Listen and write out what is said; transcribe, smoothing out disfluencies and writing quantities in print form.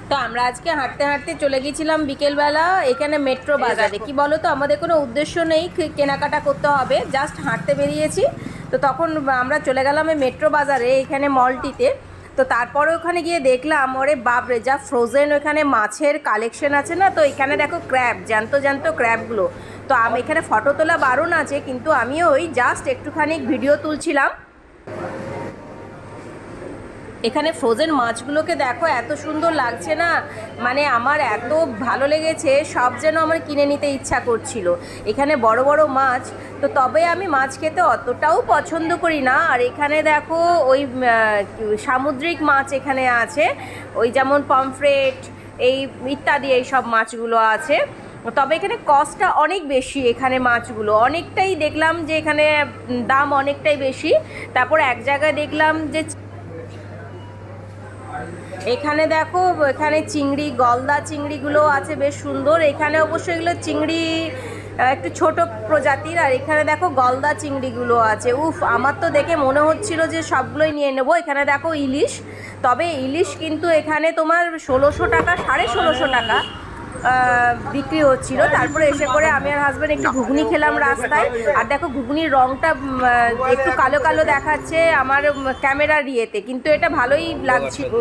তো আমরা আজকে হাঁটতে হাঁটতে চলে গেছিলাম বিকেলবেলা এখানে মেট্রো বাজারে। কি বলো তো, আমাদের কোনো উদ্দেশ্য নেই কেনাকাটা করতে হবে, জাস্ট হাঁটতে বেরিয়েছি। তো তখন আমরা চলে গেলাম এই মেট্রো বাজারে, এখানে মলটিতে। তো তারপরে ওখানে গিয়ে দেখলাম, ওরে বাপরে, যা ফ্রোজেন ওখানে মাছের কালেকশন আছে না। তো এখানে দেখো ক্র্যাব, জ্যান্ত জ্যান্ত ক্র্যাবগুলো। তো আমি এখানে ফটো তোলা বারণ আছে, কিন্তু আমিও ওই জাস্ট একটুখানি ভিডিও তুলছিলাম। এখানে ফ্রোজেন মাছগুলোকে দেখো, এত সুন্দর লাগছে না, মানে আমার এত ভালো লেগেছে, সব যেন আমার কিনে নিতে ইচ্ছা করছিল। এখানে বড় বড় মাছ, তো তবে আমি মাছ খেতে অতটাও পছন্দ করি না। আর এখানে দেখো ওই সামুদ্রিক মাছ এখানে আছে, ওই যেমন পমফ্রেট এই ইত্যাদি এই সব মাছগুলো আছে। তবে এখানে কস্টটা অনেক বেশি, এখানে মাছগুলো অনেকটাই দেখলাম যে এখানে দাম অনেকটাই বেশি। তারপর এক জায়গায় দেখলাম যে এখানে দেখো, এখানে চিংড়ি, গলদা চিংড়িগুলো আছে বেশ সুন্দর। এখানে অবশ্যই এগুলো চিংড়ি একটু ছোট প্রজাতির, আর এখানে দেখো গলদা চিংড়িগুলো আছে। উফ, আমার তো দেখে মনে হচ্ছিল যে সবগুলোই নিয়ে নেবো। এখানে দেখো ইলিশ, তবে ইলিশ কিন্তু এখানে তোমার 1600 টাকা, 1650 টাকা বিক্রি হচ্ছিল। তারপরে এসে করে আমি আর হাজব্যান্ড একটু ঘুগনি খেলাম রাস্তায়। আর দেখো ঘুগনির রঙটা একটু কালো কালো দেখাচ্ছে আমার ক্যামেরার ইয়েতে, কিন্তু এটা ভালোই লাগছিল।